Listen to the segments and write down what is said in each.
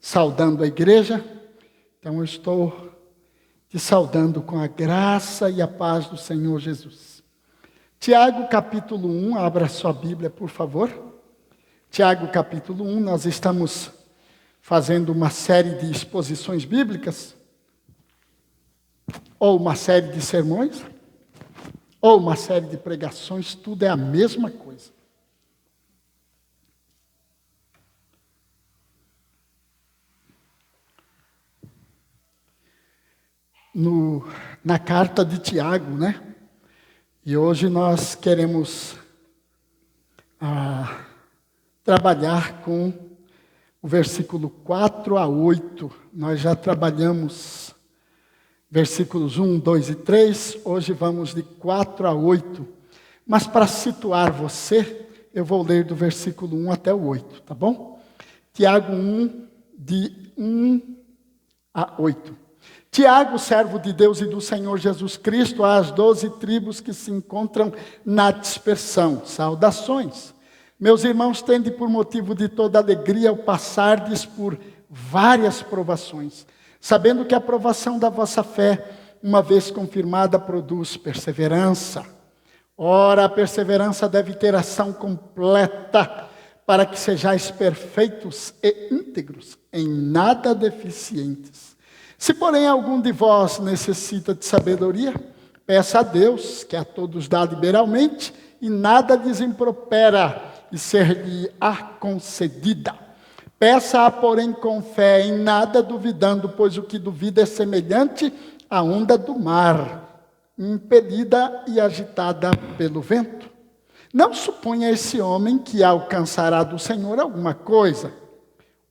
saudando a igreja. Então eu estou te saudando com a graça e a paz do Senhor Jesus. Tiago capítulo 1, abra sua Bíblia, por favor. Tiago capítulo 1, nós estamos fazendo uma série de exposições bíblicas, ou uma série de sermões, ou uma série de pregações, tudo é a mesma coisa. Na carta de Tiago, né? E hoje nós queremos trabalhar com o versículo 4 a 8. Nós já trabalhamos versículos 1, 2 e 3. Hoje vamos de 4 a 8. Mas para situar você, eu vou ler do versículo 1 até o 8, tá bom? Tiago 1, de 1 a 8. Tiago, servo de Deus e do Senhor Jesus Cristo, às 12 tribos que se encontram na dispersão. Saudações. Meus irmãos, tende por motivo de toda alegria ao passardes por várias provações, sabendo que a provação da vossa fé, uma vez confirmada, produz perseverança. Ora, a perseverança deve ter ação completa, para que sejais perfeitos e íntegros, em nada deficientes. Se, porém, algum de vós necessita de sabedoria, peça a Deus, que a todos dá liberalmente, e nada lhes impropera, e ser-lhe-á concedida. Peça-a, porém, com fé, em nada duvidando, pois o que duvida é semelhante à onda do mar, impelida e agitada pelo vento. Não suponha esse homem que alcançará do Senhor alguma coisa.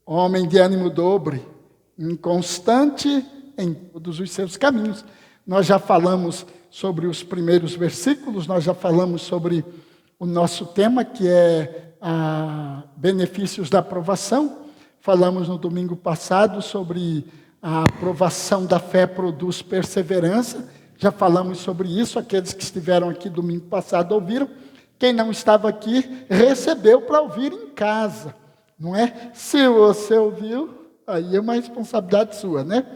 Homem de ânimo dobre, inconstante em todos os seus caminhos. Nós já falamos sobre os primeiros versículos, nós já falamos sobre o nosso tema, que é benefícios da aprovação. Falamos no domingo passado sobre a aprovação da fé produz perseverança. Já falamos sobre isso, aqueles que estiveram aqui domingo passado ouviram. Quem não estava aqui, recebeu para ouvir em casa, não é? Se você ouviu, aí é uma responsabilidade sua, né?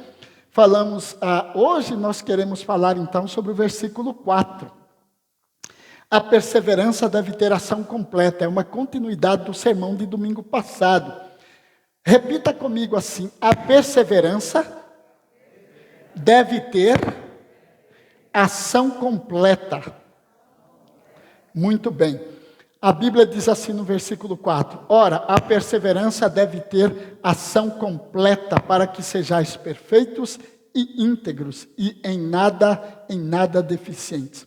Falamos, hoje nós queremos falar então sobre o versículo 4. A perseverança deve ter ação completa, é uma continuidade do sermão de domingo passado. Repita comigo assim: a perseverança deve ter ação completa. Muito bem. A Bíblia diz assim no versículo 4: ora, a perseverança deve ter ação completa, para que sejais perfeitos e íntegros, e em nada deficientes.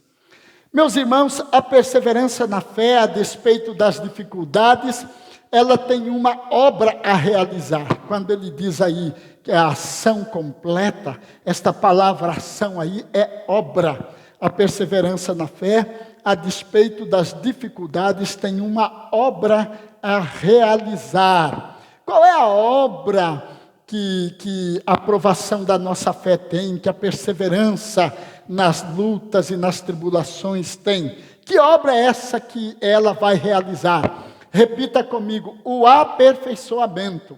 Meus irmãos, a perseverança na fé, a despeito das dificuldades, ela tem uma obra a realizar. Quando ele diz aí que é a ação completa, esta palavra ação aí é obra. A perseverança na fé, a despeito das dificuldades, tem uma obra a realizar. Qual é a obra que a aprovação da nossa fé tem, que a perseverança nas lutas e nas tribulações tem? Que obra é essa que ela vai realizar? Repita comigo: o aperfeiçoamento.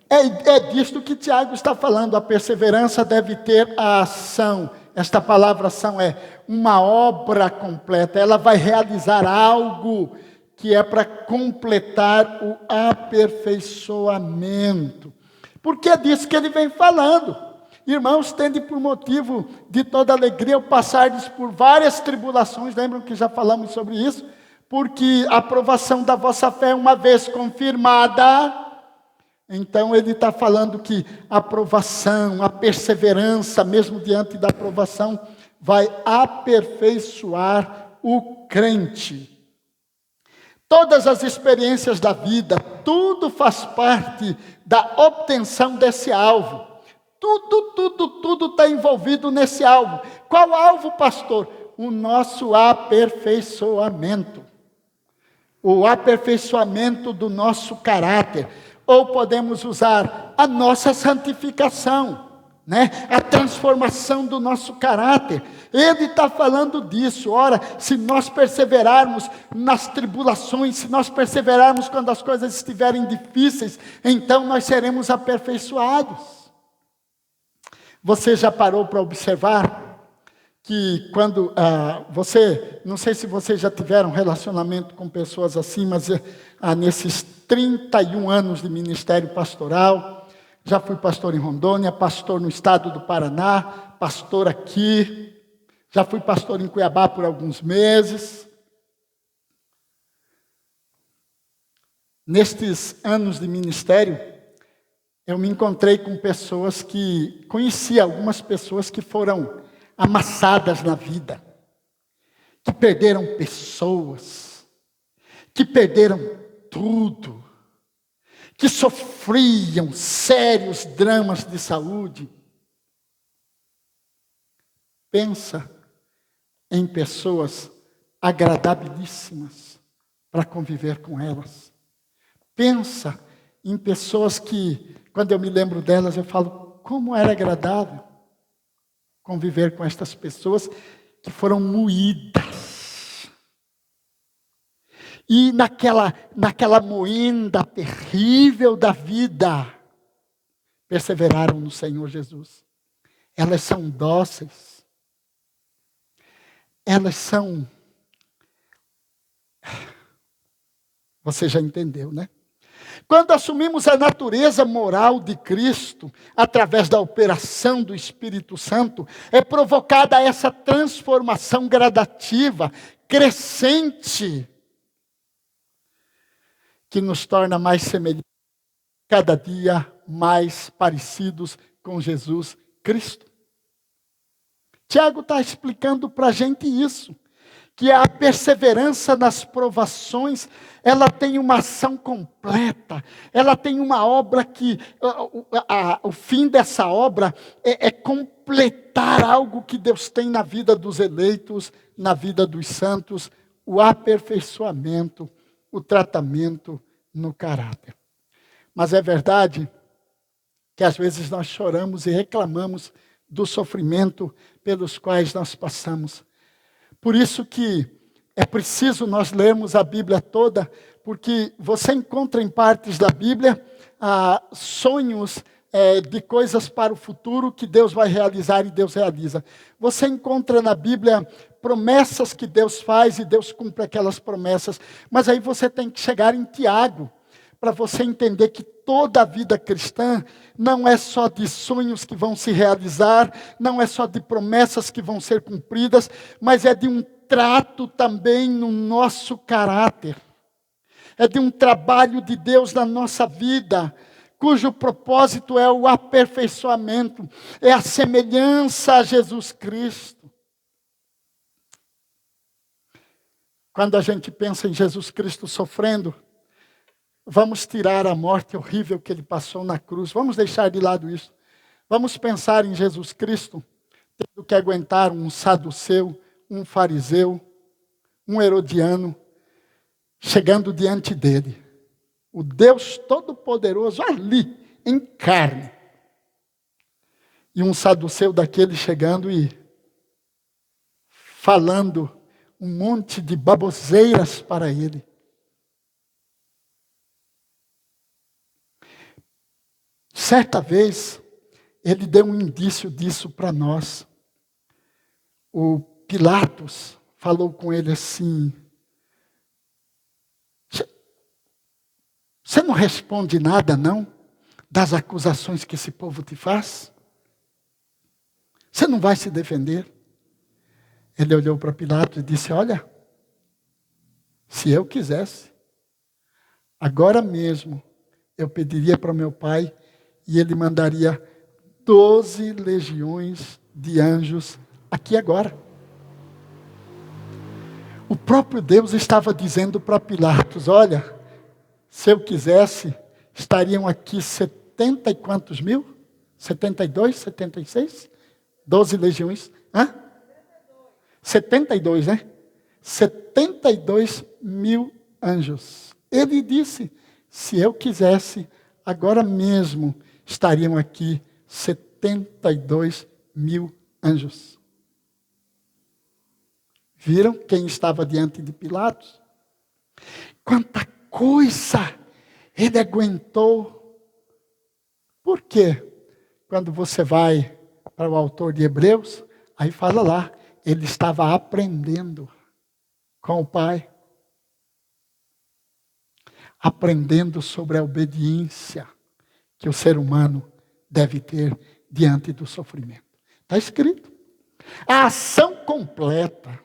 É disto que Tiago está falando. A perseverança deve ter a ação. Esta palavra ação é uma obra completa. Ela vai realizar algo que é para completar o aperfeiçoamento. Porque é disso que ele vem falando. Irmãos, tende por motivo de toda alegria ao passardes por várias tribulações. Lembram que já falamos sobre isso? Porque a aprovação da vossa fé, uma vez confirmada, então ele está falando que a aprovação, a perseverança, mesmo diante da aprovação, vai aperfeiçoar o crente. Todas as experiências da vida, tudo faz parte da obtenção desse alvo. Tudo está envolvido nesse alvo. Qual alvo, pastor? O nosso aperfeiçoamento. O aperfeiçoamento do nosso caráter. Ou podemos usar a nossa santificação. né? A transformação do nosso caráter. Ele está falando disso. Ora, se nós perseverarmos nas tribulações, se nós perseverarmos quando as coisas estiverem difíceis, então nós seremos aperfeiçoados. Você já parou para observar que quando não sei se vocês já tiveram relacionamento com pessoas assim, mas nesses 31 anos de ministério pastoral, já fui pastor em Rondônia, pastor no estado do Paraná, pastor aqui, já fui pastor em Cuiabá por alguns meses. Nestes anos de ministério, eu me encontrei com pessoas conheci algumas pessoas que foram amassadas na vida, que perderam pessoas, que perderam tudo, que sofriam sérios dramas de saúde. Pensa em pessoas agradabilíssimas para conviver com elas. Pensa em pessoas que, quando eu me lembro delas, eu falo, como era agradável conviver com estas pessoas que foram moídas. E naquela moenda terrível da vida, perseveraram no Senhor Jesus. Elas são dóceis. Elas são... Você já entendeu, né? Quando assumimos a natureza moral de Cristo, através da operação do Espírito Santo, é provocada essa transformação gradativa, crescente, que nos torna mais semelhantes, cada dia mais parecidos com Jesus Cristo. Tiago está explicando para a gente isso, que a perseverança nas provações, ela tem uma ação completa, ela tem uma obra que, o fim dessa obra é completar algo que Deus tem na vida dos eleitos, na vida dos santos, o aperfeiçoamento, o tratamento no caráter. Mas é verdade que às vezes nós choramos e reclamamos do sofrimento pelos quais nós passamos. Por isso que é preciso nós lermos a Bíblia toda, porque você encontra em partes da Bíblia sonhos de coisas para o futuro que Deus vai realizar e Deus realiza. Você encontra na Bíblia promessas que Deus faz e Deus cumpre aquelas promessas. Mas aí você tem que chegar em Tiago, para você entender que toda a vida cristã não é só de sonhos que vão se realizar, não é só de promessas que vão ser cumpridas, mas é de um trato também no nosso caráter. É de um trabalho de Deus na nossa vida, cujo propósito é o aperfeiçoamento, é a semelhança a Jesus Cristo. Quando a gente pensa em Jesus Cristo sofrendo, vamos tirar a morte horrível que ele passou na cruz. Vamos deixar de lado isso. Vamos pensar em Jesus Cristo tendo que aguentar um saduceu, um fariseu, um herodiano, chegando diante dele. O Deus Todo-Poderoso ali, em carne. E um saduceu daquele chegando e falando um monte de baboseiras para ele. Certa vez, ele deu um indício disso para nós. O Pilatos falou com ele assim: você não responde nada, não, das acusações que esse povo te faz? Você não vai se defender? Ele olhou para Pilatos e disse: olha, se eu quisesse, agora mesmo eu pediria para o meu pai e ele mandaria 12 legiões de anjos aqui agora. O próprio Deus estava dizendo para Pilatos: olha, se eu quisesse, estariam aqui 70 e quantos mil? 72, 76? 12 legiões. 72, né? 72 mil anjos. Ele disse: se eu quisesse, agora mesmo estariam aqui 72 mil anjos. Viram quem estava diante de Pilatos? Quanta coisa ele aguentou. Por quê? Quando você vai para o autor de Hebreus, aí fala lá, ele estava aprendendo com o Pai. Aprendendo sobre a obediência que o ser humano deve ter diante do sofrimento. Está escrito. A ação completa.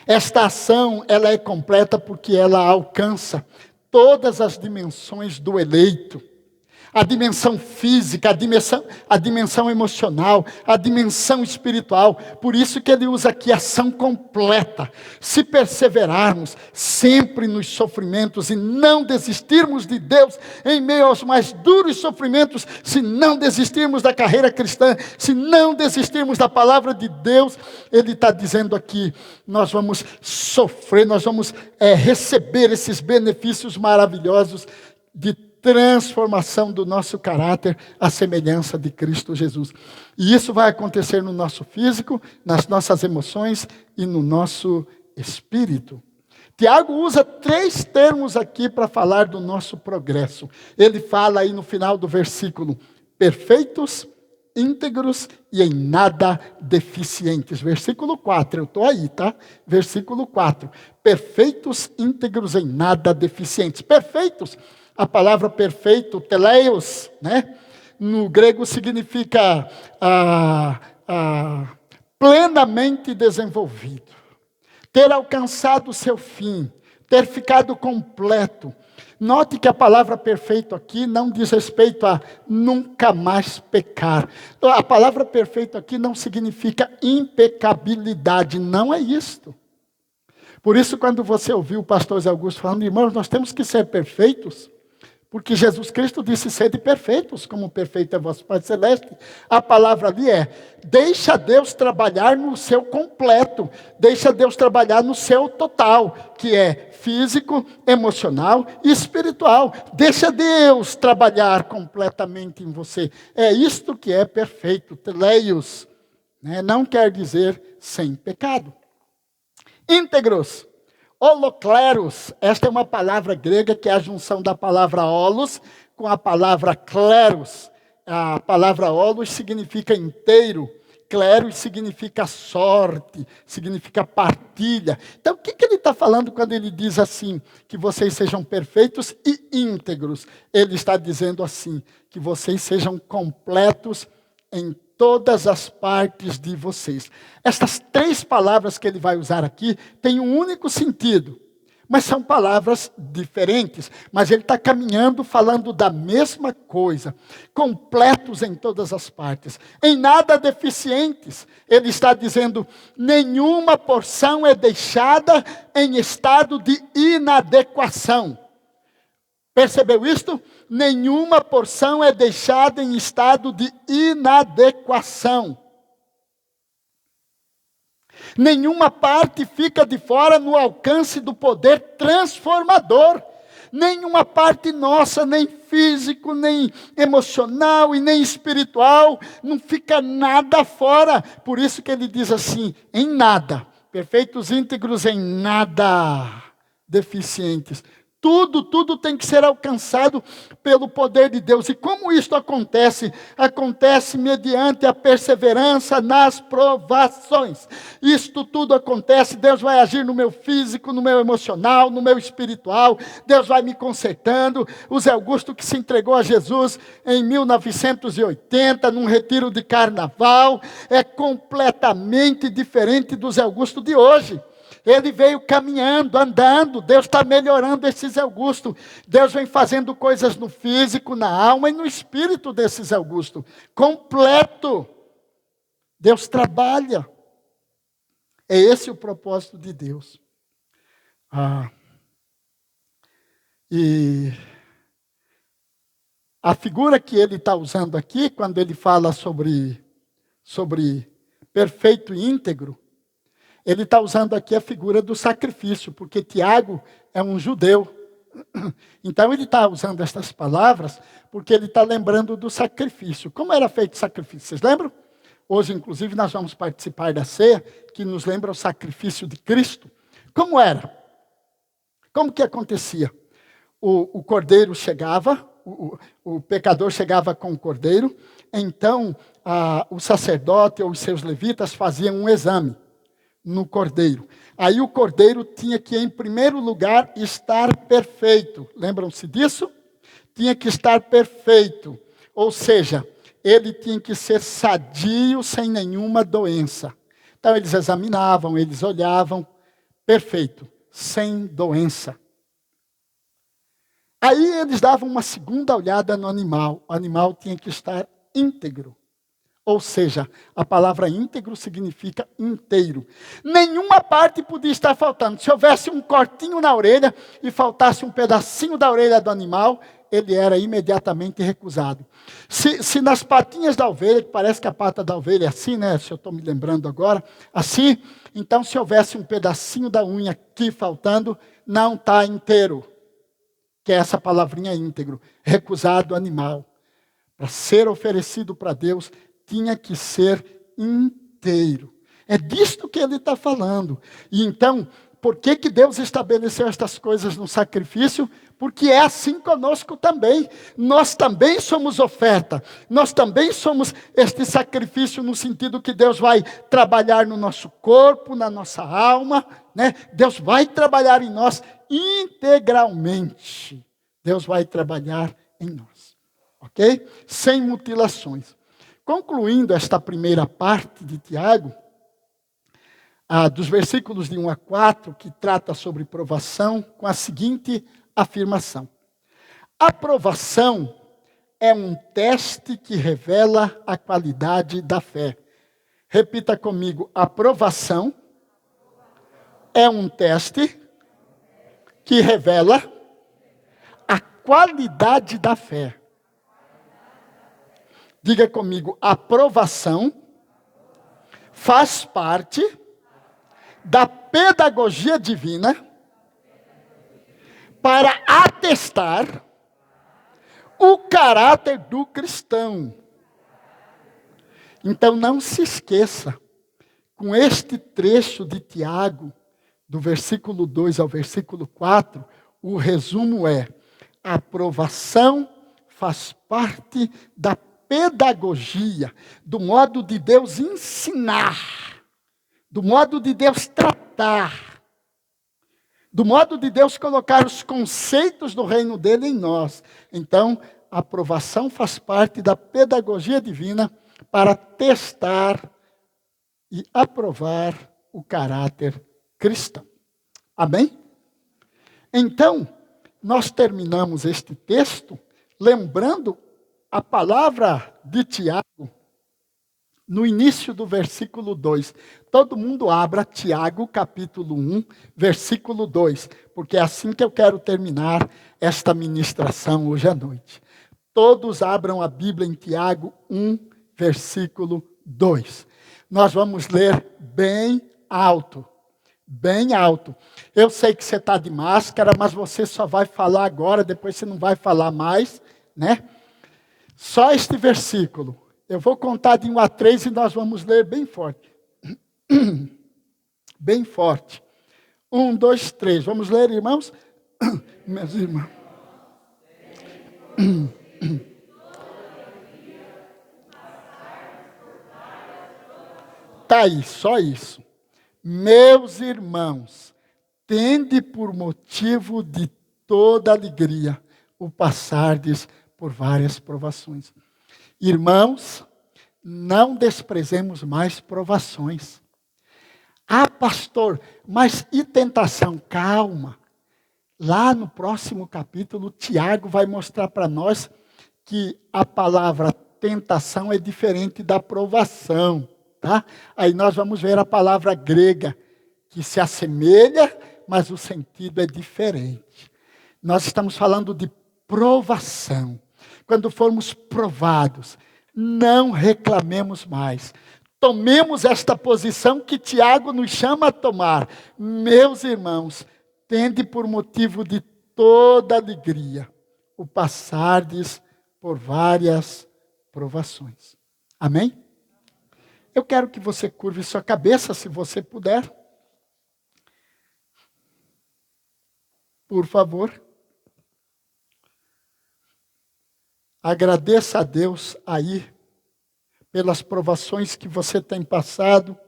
Esta ação, ela é completa porque ela alcança todas as dimensões do eleito. A dimensão física, a dimensão emocional, a dimensão espiritual. Por isso que ele usa aqui ação completa. Se perseverarmos sempre nos sofrimentos e não desistirmos de Deus em meio aos mais duros sofrimentos, se não desistirmos da carreira cristã, se não desistirmos da palavra de Deus, ele está dizendo aqui, nós vamos sofrer, nós vamos receber esses benefícios maravilhosos de transformação do nosso caráter à semelhança de Cristo Jesus. E isso vai acontecer no nosso físico, nas nossas emoções e no nosso espírito. Tiago usa 3 termos aqui para falar do nosso progresso. Ele fala aí no final do versículo, perfeitos, íntegros e em nada deficientes. Versículo 4, eu estou aí, tá? Versículo 4, perfeitos, íntegros em nada deficientes. Perfeitos. A palavra perfeito, teleios, né? No grego significa plenamente desenvolvido. Ter alcançado o seu fim, ter ficado completo. Note que a palavra perfeito aqui não diz respeito a nunca mais pecar. A palavra perfeito aqui não significa impecabilidade, não é isto. Por isso, quando você ouviu o pastor Zé Augusto falando, irmãos, nós temos que ser perfeitos, porque Jesus Cristo disse, sede perfeitos, como perfeito é vosso Pai Celeste. A palavra ali é, deixa Deus trabalhar no seu completo, deixa Deus trabalhar no seu total, que é físico, emocional e espiritual. Deixa Deus trabalhar completamente em você. É isto que é perfeito, teleios, né? Não quer dizer sem pecado. Íntegros. Holocleros, esta é uma palavra grega que é a junção da palavra holos com a palavra cleros. A palavra holos significa inteiro, cleros significa sorte, significa partilha. Então, o que ele está falando quando ele diz assim, que vocês sejam perfeitos e íntegros? Ele está dizendo assim, que vocês sejam completos em todas as partes de vocês. Estas 3 palavras que ele vai usar aqui têm um único sentido, mas são palavras diferentes. Mas ele está caminhando falando da mesma coisa. Completos em todas as partes, em nada deficientes. Ele está dizendo, nenhuma porção é deixada em estado de inadequação. Percebeu isto? Nenhuma porção é deixada em estado de inadequação. Nenhuma parte fica de fora no alcance do poder transformador. Nenhuma parte nossa, nem físico, nem emocional e nem espiritual, não fica nada fora. Por isso que ele diz assim, em nada. Perfeitos, íntegros em nada deficientes. Tudo tem que ser alcançado pelo poder de Deus. E como isto acontece? Acontece mediante a perseverança nas provações. Isto tudo acontece, Deus vai agir no meu físico, no meu emocional, no meu espiritual. Deus vai me consertando. O Zé Augusto que se entregou a Jesus em 1980, num retiro de carnaval, é completamente diferente do Zé Augusto de hoje. Ele veio caminhando, andando, Deus está melhorando esse Zé Augusto. Deus vem fazendo coisas no físico, na alma e no espírito desse Zé Augusto. Completo. Deus trabalha. É esse o propósito de Deus. E a figura que ele está usando aqui, quando ele fala sobre perfeito e íntegro, ele está usando aqui a figura do sacrifício, porque Tiago é um judeu, Então ele está usando estas palavras porque ele está lembrando do sacrifício. Como era feito o sacrifício? Vocês lembram? Hoje, inclusive, nós vamos participar da ceia, que nos lembra o sacrifício de Cristo. Como era? Como que acontecia? O cordeiro chegava, o pecador chegava com o cordeiro, então o sacerdote ou os seus levitas faziam um exame no cordeiro. Aí o cordeiro tinha que, em primeiro lugar, estar perfeito. Lembram-se disso? Tinha que estar perfeito. Ou seja, ele tinha que ser sadio, sem nenhuma doença. Então eles examinavam, eles olhavam, perfeito, sem doença. Aí eles davam uma segunda olhada no animal. O animal tinha que estar íntegro. Ou seja, a palavra íntegro significa inteiro. Nenhuma parte podia estar faltando. Se houvesse um cortinho na orelha e faltasse um pedacinho da orelha do animal, ele era imediatamente recusado. Se nas patinhas da ovelha, que parece que a pata da ovelha é assim, né? Se eu estou me lembrando agora, assim, então se houvesse um pedacinho da unha aqui faltando, não está inteiro. Que é essa palavrinha íntegro. Recusado animal. Para ser oferecido para Deus, tinha que ser inteiro. É disto que ele está falando. E então, por que Deus estabeleceu estas coisas no sacrifício? Porque é assim conosco também. Nós também somos oferta. Nós também somos este sacrifício no sentido que Deus vai trabalhar no nosso corpo, na nossa alma, né? Deus vai trabalhar em nós integralmente. Deus vai trabalhar em nós. Ok? Sem mutilações. Concluindo esta primeira parte de Tiago, dos versículos de 1 a 4, que trata sobre provação, com a seguinte afirmação. A provação é um teste que revela a qualidade da fé. Repita comigo, a provação é um teste que revela a qualidade da fé. Diga comigo, a provação faz parte da pedagogia divina para atestar o caráter do cristão. Então não se esqueça, com este trecho de Tiago, do versículo 2 ao versículo 4, o resumo é: a provação faz parte da pedagogia, do modo de Deus ensinar, do modo de Deus tratar, do modo de Deus colocar os conceitos do reino dele em nós. Então, a aprovação faz parte da pedagogia divina para testar e aprovar o caráter cristão. Amém? Então, nós terminamos este texto lembrando a palavra de Tiago, no início do versículo 2. Todo mundo abra Tiago, capítulo 1, versículo 2, porque é assim que eu quero terminar esta ministração hoje à noite. Todos abram a Bíblia em Tiago 1, versículo 2. Nós vamos ler bem alto. Bem alto. Eu sei que você está de máscara, mas você só vai falar agora, depois você não vai falar mais, né? Só este versículo. Eu vou contar de 1 a 3 e nós vamos ler bem forte. Bem forte. 1, 2, 3. Vamos ler, irmãos? Meus irmãos. Tá aí, só isso. Meus irmãos, tende por motivo de toda alegria o passardes por várias provações. Irmãos, não desprezemos mais provações. Ah, pastor, mas e tentação? Calma. Lá no próximo capítulo, Tiago vai mostrar para nós que a palavra tentação é diferente da provação. Tá? Aí nós vamos ver a palavra grega, que se assemelha, mas o sentido é diferente. Nós estamos falando de provação. Quando formos provados, não reclamemos mais. Tomemos esta posição que Tiago nos chama a tomar. Meus irmãos, tende por motivo de toda alegria o passardes por várias provações. Amém? Eu quero que você curve sua cabeça, se você puder. Por favor. Agradeça a Deus aí pelas provações que você tem passado,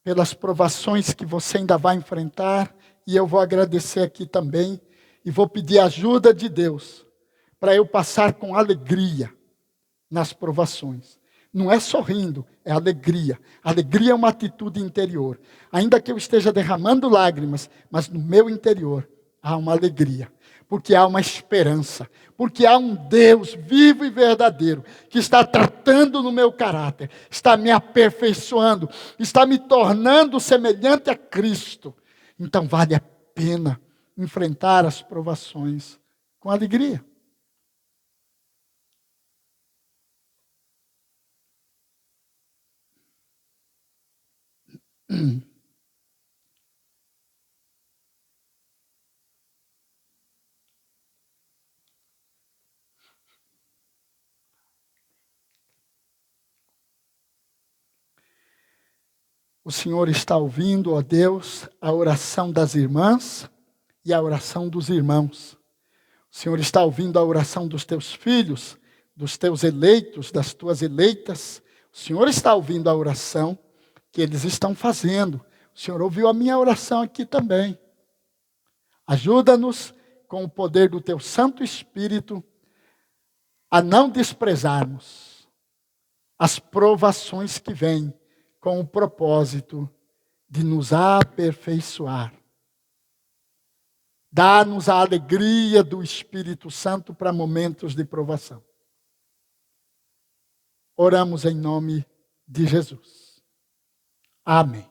pelas provações que você ainda vai enfrentar, e eu vou agradecer aqui também, e vou pedir a ajuda de Deus, para eu passar com alegria nas provações. Não é sorrindo, é alegria. Alegria é uma atitude interior. Ainda que eu esteja derramando lágrimas, mas no meu interior há uma alegria. Porque há uma esperança. Porque há um Deus vivo e verdadeiro que está tratando no meu caráter, está me aperfeiçoando, está me tornando semelhante a Cristo. Então vale a pena enfrentar as provações com alegria. O Senhor está ouvindo, ó Deus, a oração das irmãs e a oração dos irmãos. O Senhor está ouvindo a oração dos teus filhos, dos teus eleitos, das tuas eleitas. O Senhor está ouvindo a oração que eles estão fazendo. O Senhor ouviu a minha oração aqui também. Ajuda-nos com o poder do teu Santo Espírito a não desprezarmos as provações que vêm com o propósito de nos aperfeiçoar. Dá-nos a alegria do Espírito Santo para momentos de provação. Oramos em nome de Jesus. Amém.